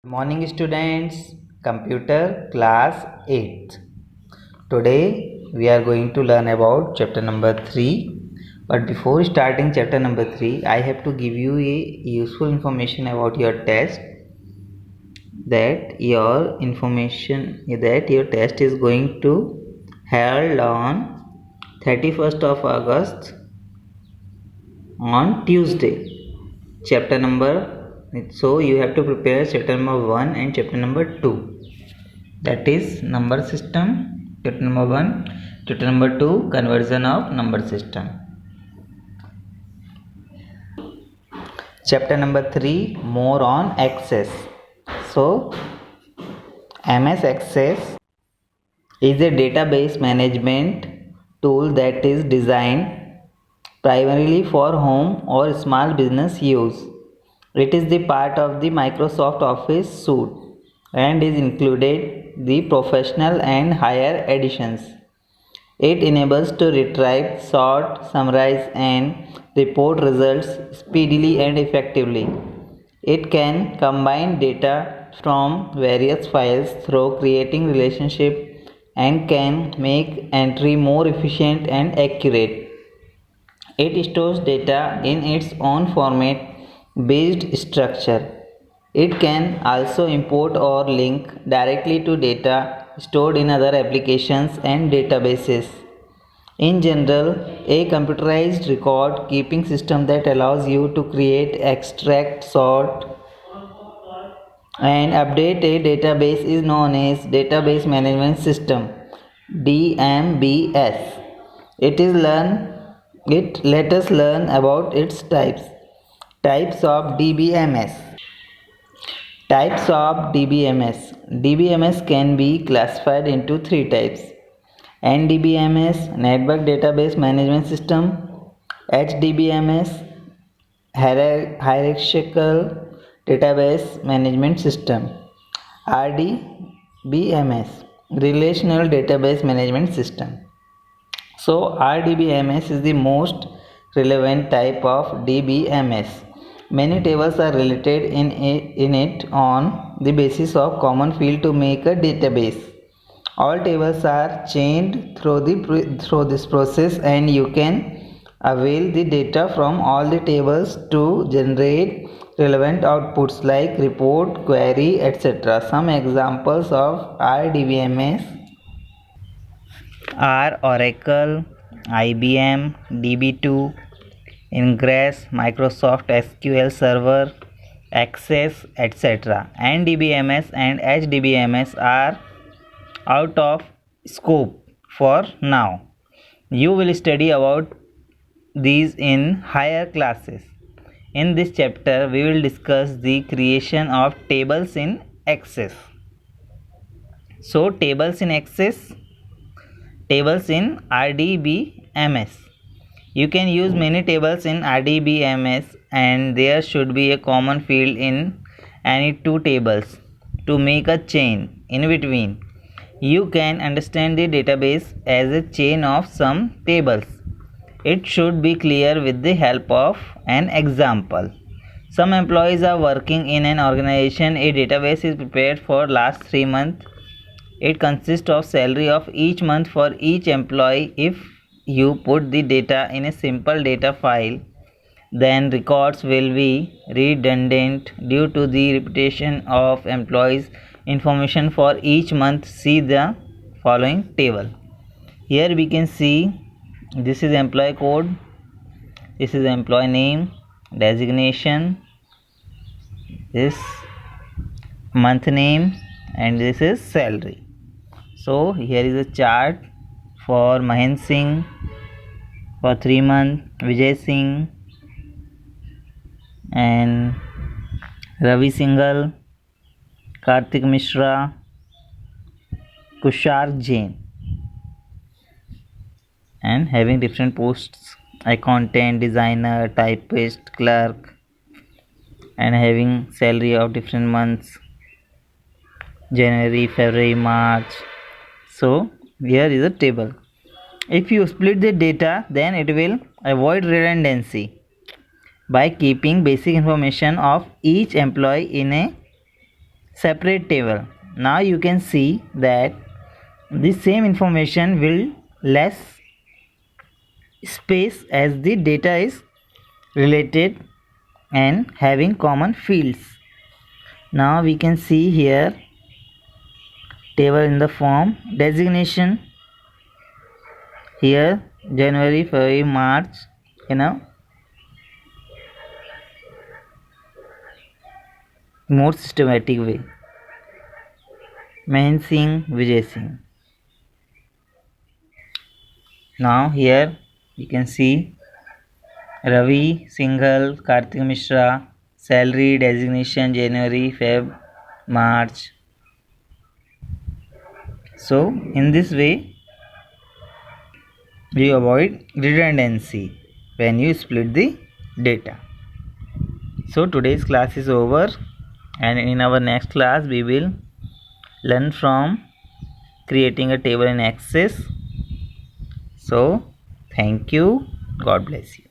Morning students, computer class 8th. Today we are going to learn about chapter number 3. But before starting chapter number 3, I have to give you a useful information about your test, that your test is going to held on 31st of August on Tuesday. Chapter number, so you have to prepare chapter number 1 and chapter number 2, that is number system. Chapter number 1, chapter number 2, conversion of number system. Chapter number 3, more on Access. So MS Access is a database management tool that is designed primarily for home or small business use. It is the part of the Microsoft Office suite and is included the professional and higher editions. It enables to retrieve, sort, summarize and report results speedily and effectively. It can combine data from various files through creating relationship and can make entry more efficient and accurate. It stores data in its own format based structure. It can also import or link directly to data stored in other applications and databases. In general, a computerized record keeping system that allows you to create, extract, sort, and update a database is known as Database Management System, DMBS. Let us learn about its types. Types of DBMS. Types of DBMS. DBMS can be classified into three types: NDBMS, Network Database Management System; HDBMS, Hierarchical Database Management System; RDBMS, Relational Database Management System. So RDBMS is the most relevant type of DBMS. Many tables are related in it on the basis of common field to make a database. All tables are chained through this process, and you can avail the data from all the tables to generate relevant outputs like report, query, etc. Some examples of RDBMS are Oracle, IBM, DB2, Ingress, Microsoft SQL Server, Access, etc. NDBMS and HDBMS are out of scope for now. You will study about these in higher classes. In this chapter, we will discuss the creation of tables in Access. So, tables in Access, tables in RDBMS. You can use many tables in RDBMS, and there should be a common field in any two tables to make a chain in between. You can understand the database as a chain of some tables. It should be clear with the help of an example. Some employees are working in an organization. A database is prepared for last 3 months. It consists of salary of each month for each employee. If you put the data in a simple data file, then records will be redundant due to the repetition of employees' information for each month. See the following table. Here we can see this is employee code, this is employee name, designation, this month name, and this is salary. So here is a chart for Mahen Singh for 3 months, Vijay Singh and Ravi Singhal, Kartik Mishra, Kushar Jain, and having different posts: accountant, designer, typist, clerk, and having salary of different months: January, February, March. So here is a table. If you split the data, then it will avoid redundancy by keeping basic information of each employee in a separate table. Now you can see that the same information will less space as the data is related and having common fields. Now we can see here table in the form designation. Here January, February, March in a more systematic way. Mahin Singh, Vijay Singh. Now here you can see Ravi, Singhal, Kartik Mishra, salary, designation, January, Feb, March. So in this way you avoid redundancy when you split the data. So today's class is over, and in our next class we will learn from creating a table in Access. So thank you. God bless you.